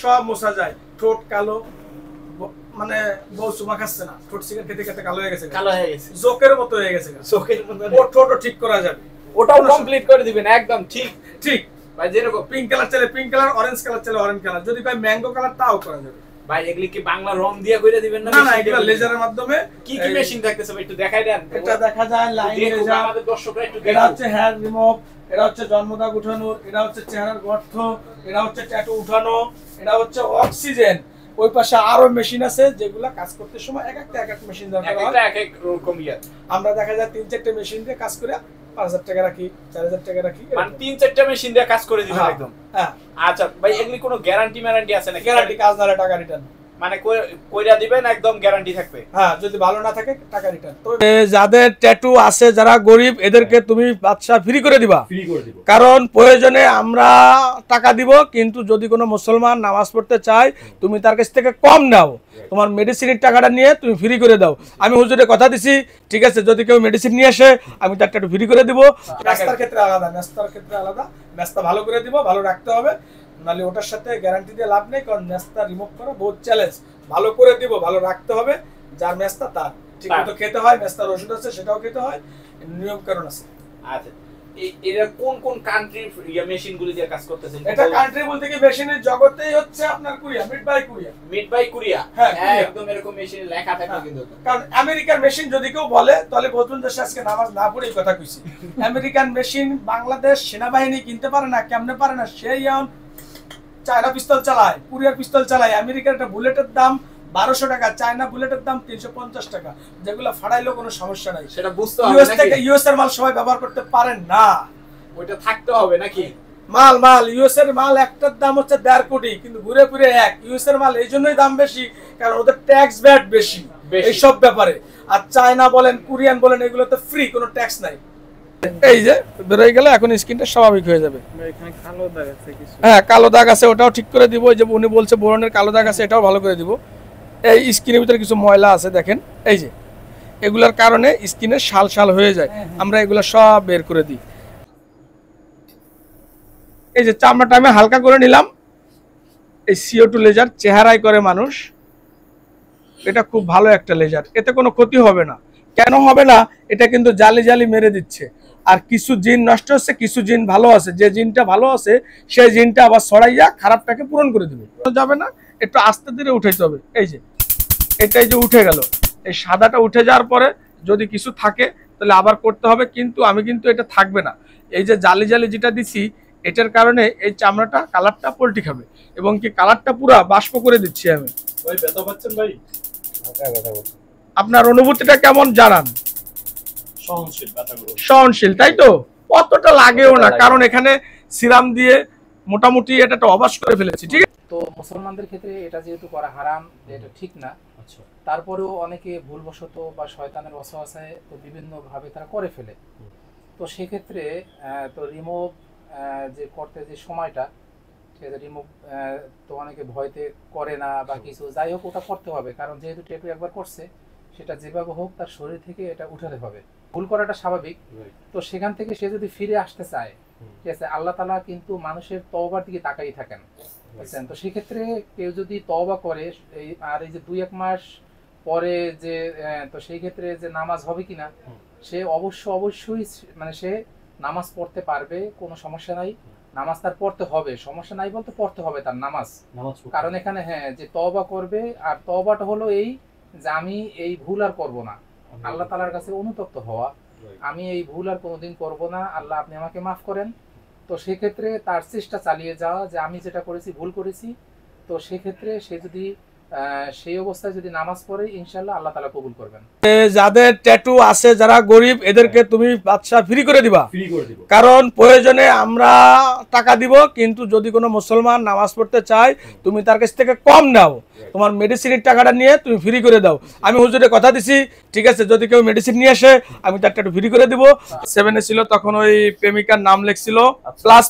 সব মোছা যায়। ঠোঁট কালো, মানে বউ চুমা খাচ্ছে না, ঠোঁট সিগারেট খেতে খেতে কালো হয়ে গেছে, জোকের মতো হয়ে গেছে, জোকের মতো। ওর ঠোঁটও ঠিক করা যাবে, ওটাও কমপ্লিট করে দিবেন একদম ঠিক ঠিক ভাই। যেরকম পিঙ্ক কালার চাইলে পিঙ্ক কালার, অরেঞ্জ কালার চাইলে অরেঞ্জ কালার, যদি ভাই ম্যাঙ্গো কালার তাও করা যাবে ভাই। এগুলি কি বাংলা রং দিয়ে কইরা দিবেন না? না, এগুলো লেজারের মাধ্যমে। কি কি মেশিন থাকতেছে ভাই একটু দেখাই দেন। এটা দেখা যায় লাইন লেজার, আমাদের দর্শকরা একটু এটা হচ্ছে হেয়ার রিমুভ, এটা হচ্ছে জন্মদাগ উঠানো, এটা হচ্ছে চেহারার গর্ত, এটা হচ্ছে ট্যাটু উঠানো, এটা হচ্ছে অক্সিজেন। ওই পাশে আরো মেশিন আছে যেগুলা কাজ করতে সময় এক এক মেশিন দরকার হয়, এক এক রকম ইয়া। আমরা দেখা যায় 3-4টা মেশিন দিয়ে কাজ করে 5000 টাকা রাখি, 4000 টাকা রাখি, মানে 3-4টা মেশিন দিয়ে কাজ করে দিবেন একদম। হ্যাঁ। আচ্ছা ভাই, এগুলি কোনো গ্যারান্টি আছে নাকি? গ্যারান্টি, কাজ না হলে টাকা রিটার্ন, মানে কইরা দিবেন একদম গ্যারান্টি থাকবে। হ্যাঁ, যদি ভালো না থাকে টাকা রিটার্ন। তবে যাদের ট্যাটু আছে, যারা গরিব, এদেরকে তুমি বাদশা ফ্রি করে দিবা, ফ্রি করে দিব। কারণ প্রয়োজনে আমরা টাকা দিব, কিন্তু যদি কোনো মুসলমান নামাজ পড়তে চায় তুমি তার কাছ থেকে কম নাও, তোমার মেডিসিনের টাকাটা নিয়ে তুমি ফ্রি করে দাও। আমি হুজুরের কথা দিছি, ঠিক আছে, যদি কেউ মেডিসিন নিয়ে আসে আমি তার ট্যাটু ফ্রি করে দিব। মেস্তার ক্ষেত্রে আলাদা, মেস্তার ক্ষেত্রে আলাদা, মেস্তা ভালো করে দিব, ভালো রাখতে হবে, নাহলে ওটার সাথে গ্যারান্টি দিয়ে লাভ নেই, কারণ মেস্তা রিমুভ করা বহুত চ্যালেঞ্জ। ভালো করে দিব, ভালো রাখতে হবে, যার মেস্তা তার ঠিক মতো খেতে হয়, মেস্তার ওষুধ আছে সেটাও খেতে হয়, নিয়ম কারণ আছে। আচ্ছা, এরা কোন কোন কান্ট্রি মেশিনগুলি দিয়ে কাজ করতেছেন? এটা কান্ট্রি বলতে কি মেশিনের জগতেই হচ্ছে আপনার কোরিয়া, মিড বাই কোরিয়া। হ্যাঁ, একদম এরকম মেশিনে লেখা থাকে কিন্তু। কারণ আমেরিকার মেশিন যদি কেউ বলে তাহলে বলুন দেশে আজকে নামাজ না পড়েই কথা কইছি। আমেরিকান মেশিন বাংলাদেশ সেনাবাহিনী কিনতে পারে না, কেমনে পারে না? সেই চায়না পিস্তল চালায়, কোরিয়ার পিস্তল চালায়। আমেরিকার একটা বুলেটের দাম 1200 টাকা, চায়না বুলেটের দাম 350 টাকা, যেগুলো ফাড়াইলেও কোনো সমস্যা নাই। সেটা বুঝতে হবে নাকি? ইউএস এর মাল সবাই ব্যবহার করতে পারেন না, ওইটা থাকতে হবে নাকি? মাল ইউএস এর মাল একটার দাম হচ্ছে 1.5 কোটি, কিন্তু ঘুরে ফিরে এক। ইউএস এর মাল এই জন্যই দাম বেশি, কারণ ওদের ট্যাক্স ভ্যাট বেশি এইসব ব্যাপারে। আর চায়না বলেন, কোরিয়ান বলেন, এগুলোতে ফ্রি, কোনো ট্যাক্স নাই। এই যে বেরোয় গেলে এখন স্ক্রিনটা স্বাভাবিক হয়ে যাবে। এখানে কালো দাগ আছে কিছু। হ্যাঁ, কালো দাগ আছে, ওটাও ঠিক করে দিব। এই যে উনি বলছে বোরনের কালো দাগ আছে, এটাও ভালো করে দিব। এই স্কিনের ভিতরে কিছু ময়লা আছে দেখেন, এই যে এগুলার কারণে স্কিনে শাল হয়ে যায়, আমরা এগুলা সব বের করে দিই। এই যে চামড়াটা আমি হালকা করে নিলাম, এই CO2 লেজার চেহারায় করে মানুষ, এটা খুব ভালো একটা লেজার, এতে কোনো ক্ষতি হবে না। কেন হবে না? এটা কিন্তু জালি মেরে দিচ্ছে। আর কিছু জিন নষ্ট হচ্ছে, কিছু জিন ভালো আছে, যে জিনটা ভালো আছে সেই জিনটা আবার ছড়াইয়া খারাপটাকে পূরণ করে দেবে। যাবে না, একটু আস্তে ধীরে উঠাইতে হবে। এই যে এটাই যে উঠে গেল, এই সাদাটা উঠে যাওয়ার পরে যদি কিছু থাকে তাহলে আবার করতে হবে, কিন্তু আমি কিন্তু এটা থাকবে না। এই যে জালি যেটা দিছি, এটার কারণে এই চামড়াটা কালারটা পল্টি খাবে, এবং কি কালারটা পুরো বাষ্প করে দিচ্ছি আমি। ওই ব্যথা পাচ্ছেন ভাই? আপনার অনুভূতিটা কেমন জানান? সহনশীল, তাই তো? অতটা লাগেও না, কারণ এখানে সিরাম দিয়ে মোটামুটি এটা অবাস করে ফেলেছি। ঠিক আছে, তো মুসলমানদের ক্ষেত্রে এটা যেহেতু করা হারাম, এটা ঠিক না, তারপরেও অনেকে ভুলবশত বা শয়তানের ওয়াসওয়াসায় তো বিভিন্ন ভাবে তারা করে ফেলে। তো সেক্ষেত্রে তো রিমুভ যে করতে যে সময়টা, সেটা রিমুভ তো অনেকে ভয়তে করে না বা কিছু, যাই হোক ওটা করতে হবে, কারণ যেহেতু ট্যাটু একবার করছে, সেটা যেভাবে হোক তার শরীর থেকে এটা উঠাতে হবে। ভুল করাটা স্বাভাবিক। তো সেখান থেকে সে যদি ফিরে আসতে চায়, ঠিক আছে, আল্লাহ তাআলা কিন্তু মানুষের তওবার দিকে তাকাই থাকেন, বুঝছেন? তো সেক্ষেত্রে কেউ যদি তওবা করে, আর এই যে 2-1 মাস পরে যে, তো সেই ক্ষেত্রে যে নামাজ হবে কিনা, সে অবশ্যই মানে সে নামাজ পড়তে পারবে, কোনো সমস্যা নাই। নামাজ তার পড়তে হবে, সমস্যা নাই বলতে পড়তে হবে তার নামাজ। কারণ এখানে যে তওবা করবে, আর তওবাটা হলো এই যে আমি এই ভুল আর করব না, আল্লাহ তাআলার কাছে অনুতপ্ত হওয়া, আমি এই ভুল আর কোনোদিন করব না, আল্লাহ আপনি আমাকে মাফ করেন। তো সেক্ষেত্রে তার চেষ্টা চালিয়ে যাওয়া যে আমি যেটা করেছি ভুল করেছি। তো সেক্ষেত্রে সে যদি সেই অবস্থায় যদি নামাজ পড়ে, ইনশাআল্লাহ আল্লাহ তাআলা কবুল করবেন। যাদের ট্যাটু আছে, যারা গরিব, এদেরকে তুমি বাদশা ফ্রি করে দিবা, কারণ প্রয়োজনে আমরা টাকা দিব, কিন্তু যদি কোনো মুসলমান নামাজ পড়তে চায় তুমি তার কাছ থেকে কম নাও, তোমার মেডিসিনের টাকাটা নিয়ে তুমি ফ্রি করে দাও। আমি হুজুরের কথা দিছি, ঠিক আছে, যদি কেউ মেডিসিন নিয়ে আসে আমি তার ট্যাটু ফ্রি করে দিব। 7 ছিল তখন ওই প্রেমিকার নাম লেখছিল প্লাস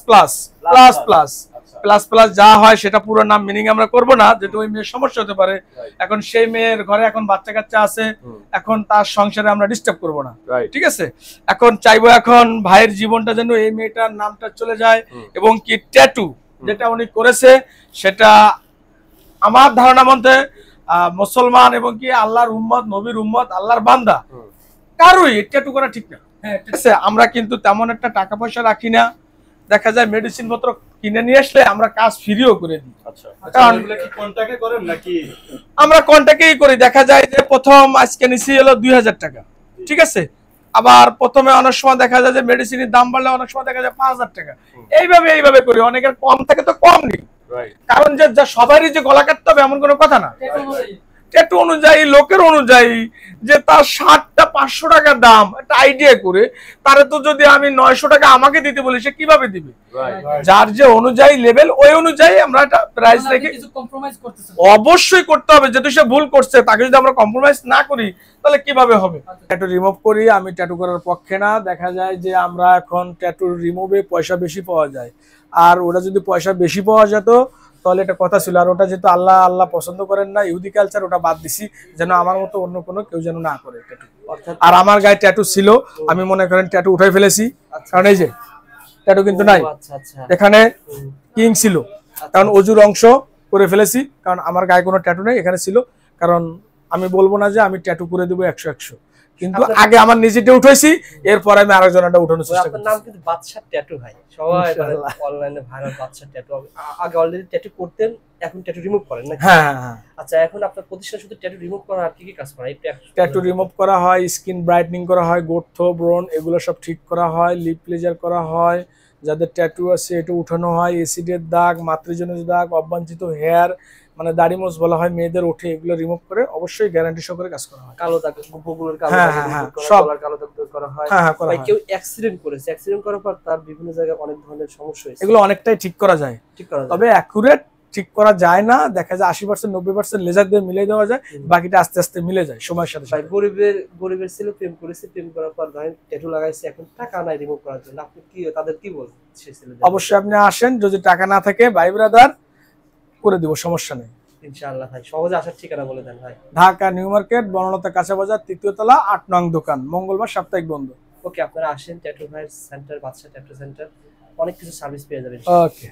যা হয় সেটা পুরো নাম মিনিং আমরা করব না, যেটা ওই মেয়ের সমস্যা হতে পারে। এখন সেই মেয়ের ঘরে এখন বাচ্চা কাচ্চা আছে, এখন তার সংসারে আমরা ডিস্টার্ব করব না, ঠিক আছে? এখন চাইবো এখন ভাইয়ের জীবনটা যেন এই মেয়েটার নামটা চলে যায়, এবং কি ট্যাটু যেটা উনি করেছে সেটা আমার ধারণা মতে মুসলমান এবং কি আল্লাহর উম্মত, নবীর উম্মত, আল্লাহর বান্দা কারোই ট্যাটু করা ঠিক না। হ্যাঁ ঠিক আছে, আমরা কিন্তু তেমন একটা টাকা পয়সা রাখি না। দেখা যায় মেডিসিন পত্র কিনে নিয়ে আসলে আমরা কাজ ফ্রিও করে দিই। আচ্ছা, কারণ এগুলা কি কন্টাক্টে করেন নাকি? আমরা কন্ট্যাক্টেই করি। দেখা যায় যে প্রথম আজকে নিছি হলো 2000 টাকা, ঠিক আছে, আবার প্রথমে অনেক সময় দেখা যায় যে মেডিসিনের দাম বাড়লে অনেক সময় দেখা যায় 5000 টাকা, এইভাবে করি। অনেকের কম থাকে তো কম নেই, রাইট। কারণ যে সবারই যে গলা কাটতে হবে এমন কোনো কথা না। ট্যাটু অনুযায়ী, লোকের অনুযায়ী যে তার 60টা 500 টাকার দাম, একটা আইডিয়া করে তারে তো যদি আমি 900 টাকা আমাকে দিতে বলি সে কিভাবে দিবে? যার যে অনুযায়ী লেভেল ওই অনুযায়ী আমরা একটা প্রাইস রেখে অবশ্যই করতে হবে। যেহেতু সে ভুল করছে তাকে যদি আমরা কম্প্রোমাইজ না করি তাহলে কিভাবে হবে? ট্যাটু রিমুভ করি, আমি ট্যাটু করার পক্ষে না। দেখা যায় যে আমরা এখন ট্যাটু রিমুভে পয়সা বেশি পাওয়া যায়, আর ওটা যদি পয়সা বেশি পাওয়া যেত তাহলে এটা কথা ছিল। আর ওটা যেহেতু আল্লাহ পছন্দ করেন না, ইহুদি কালচার, ওটা বাদ দিছি যেন আমার মতো অন্য কোনো কেউ যেন না করে ট্যাটু। আর আমার গায়ে ট্যাটু ছিল, আমি মনে করেন ট্যাটু উঠাই ফেলেছি, কারণ এই যে ট্যাটু কিন্তু নাই, এখানে কিং ছিল, কারণ অজুর অংশ করে ফেলেছি, কারণ আমার গায়ে কোনো ট্যাটু নেই, এখানে ছিল। কারণ আমি বলবো না যে আমি ট্যাটু করে দেবো 100, কিন্তু আগে আমার নিজেটা উঠাইছি, এরপর আমি আরেকজনটা উঠানোর চেষ্টা আপনার নাম কিন্তু বাদশা ট্যাটু ভাই, সবাই অনলাইনে ভাইরাল বাদশা ট্যাটু। আগে অলরেডি ট্যাটু করতেন, এখন ট্যাটু রিমুভ করেন নাকি? হ্যাঁ। আচ্ছা, এখন আপনার প্রতিষ্ঠানে শুধু ট্যাটু রিমুভ করা আর কি কি কাজ করা? ট্যাটু রিমুভ করা হয়, স্কিন ব্রাইটনিং করা হয়, গোর্থ, ব্রণ এগুলো সব ঠিক করা হয়, লিপ প্লেজার করা হয়, যাদের ট্যাটু আছে এটা উঠানো হয়, এসিডের দাগ, মাতৃজনিত দাগ, অবাঞ্ছিত হেয়ার মানে দাড়ি মোজ বলা হয় মেয়েদের ওঠে, এগুলো রিমুভ করে অবশ্যই গ্যারান্টি সহকারে কাজ করা হয়। কালো দাগ, বগুলোর কালো হ্যাঁ, দাগ হ্যাঁ, remove হ্যাঁ, করা, সব। গলার কালো দাগ দূর করা হয়। হ্যাঁ, করা ভাই হয়। কেউ অ্যাক্সিডেন্ট করেছে, অ্যাক্সিডেন্ট করার পর তার বিভিন্ন জায়গায় অনেক ধরনের সমস্যা হয়েছে, এগুলো অনেকটাই ঠিক করা যায়, ঠিক করা যায়? তবে অ্যাকুরেট ঠিক করা যায় না। দেখা যায় 80% 90% লেজার দিয়ে মিলিয়ে দেওয়া যায়, বাকিটা আস্তে আস্তে মিলে যায় সময়ের সাথে ভাই সাথে। গরিবের ছেলে প্রেম করেছে, প্রেম করার পর ধরেন ট্যাটু লাগাইছে, এখন টাকা নাই রিমুভ করার জন্য, আপনি কি তাদের কি বলছেন? সে ছেলেদের অবশ্যই আপনি আসেন, যদি টাকা না থাকে ভাই ব্রাদার করে দিব, সমস্যা নেই। ইনশাআল্লাহ ভাই, সহজে আসার ঠিকানা বলে দেন ভাই। ঢাকা নিউ মার্কেট, বনলতা কাঁচা বাজার, 3য় তলা, 8 নং দোকান, মঙ্গলবার সাপ্তাহিক বন্ধ। ওকে, আপনারা আসেন ট্যাটু ভাই সেন্টার, বাদশা ট্যাটু সেন্টার, অনেক কিছু সার্ভিস পেয়ে যাবেন। ওকে।